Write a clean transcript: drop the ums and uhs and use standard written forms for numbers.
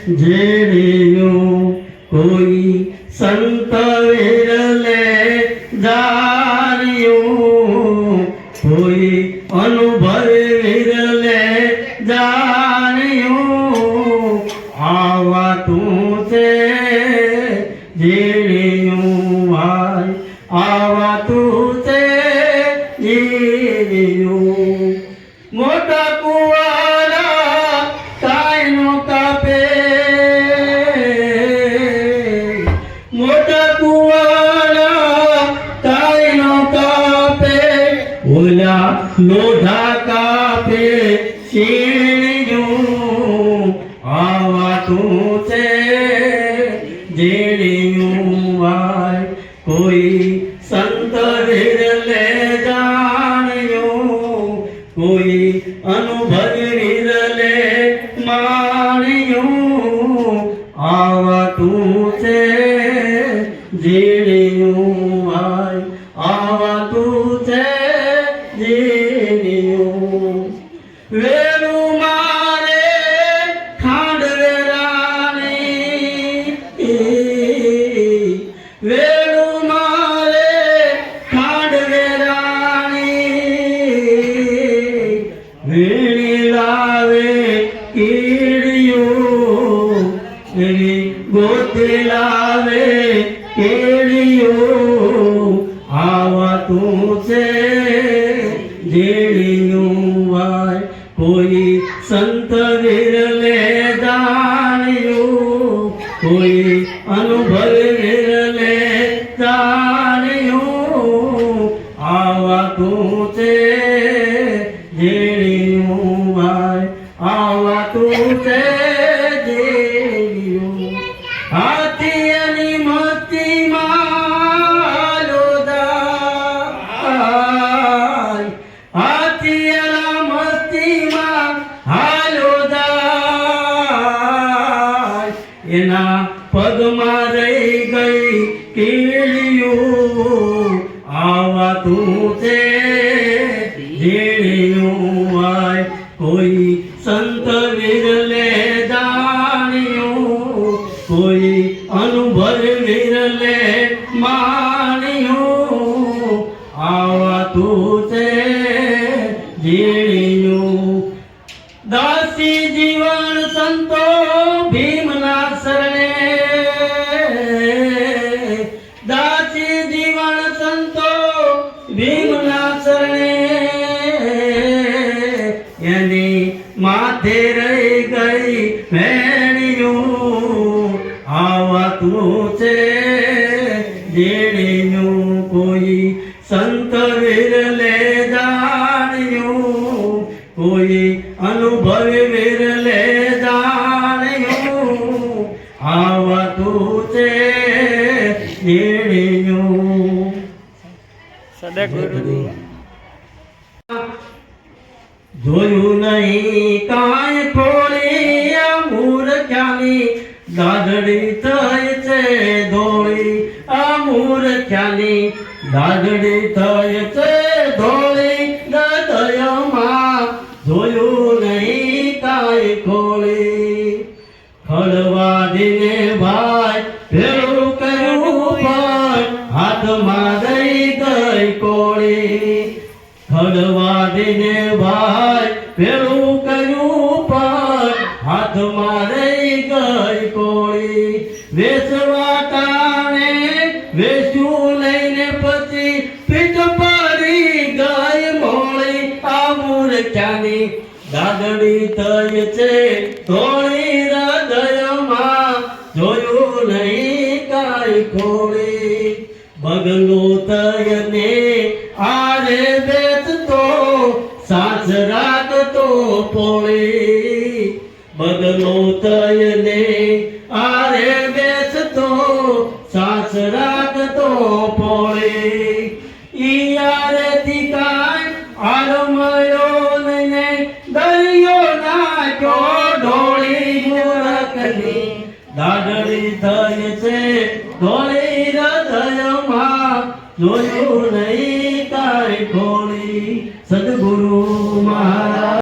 જેડિયું કોઈ સંત વિરલે જાણ્યું, કોઈ અનુભવ વિરલે જાણ્યું, આવા તું છે જેડિયું ભાઈ, આવા તું છે જેડિયું. મોટા કુવાડા કાંઈ નો કાપે, મોટા કુવાડા કાંઈ નો કાપે, ઓલા લોઢા કાપે શીણિયું, આવા તું છે જેડિયું ભાઈ, કોઈ સંત વિરલે જાણ્યું, કોઈ અનુભવ વિરલે માણ્યું, આવા તું છે જેડિયું ભાઈ, આવા તું છે જેડિયું. વેણું મારે ખાંડવેરાની, વેણું મારે ખાંડવેરાની, વેણી લાવે કીડિયું, વેણી ગોતી લાવે કેડિયું, આવા તું છે જેડિયું ભાઈ, કોઈ સંત વિરલે જાણ્યું, કોઈ અનુભવ વિરલે જાણ્યું, આવા તું છે જેડિયું ભાઈ, આવા તું છે જેડિયું. હાથીની મતીમાં લોદાય, હાથીના મતીમાં હાલોદાય, એના પગમાં રહી ગઈ કીડિયું, આવા તું છે જેડિયું ભાઈ, કોઈ સંત વિરલે જાણ્યું, કોઈ અનુભવ વિરલે માણ્યું, આવા તું છે જેડિયું. દાસી જીવન સંતો ભીમના શરણે, દાસી જીવન સંતો ભીમના શરણે, એની માથે રહી ગઈ વેણિયું, આવા તું છે જેડિયું, કોઈ સંત વિરલે જાણ્યું, કોઈ અનુભવ વિરલે જાણ્યું, આવા તું છે જેડિયું. સદગુરુ જોયું નહીં કાંઈ ખોળી, આ મૂર્ખ્યાની દાદડી થઈ છે ધોળી, આ મૂર્ખ્યાની દાદડી થઈ છે ધોળી, હૃદયમાં જોયું નહીં કાંઈ ખોળી. ખડવાદીને ભાઈ ભેળું કર્યું પણ હાથમાં દઈ ગઈ કોળી, ખડવાદીને ભાઈ ભેળું કર્યું પણ હાથમાં દઈ ગઈ કોળી. વેચવા ટાણે વેચ્યું લઈને પછી પીઠ પડી ગઈ મોળી, આ મૂર્ખ્યાની દાદડી થઈ છે ધોળી, હૃદયમાં જોયું નહીં કાંઈ ખોળી. બગલો થઈને આરે બેસતો સાસ રાખતો પોળી, બગલો થઈને આરે બેસતો સાસ રાખતો પોળી. ઈ આરેથી કાંઈ આરમયો ને દરિયો નાખ્યો ઢોળી મૂરખની દાદ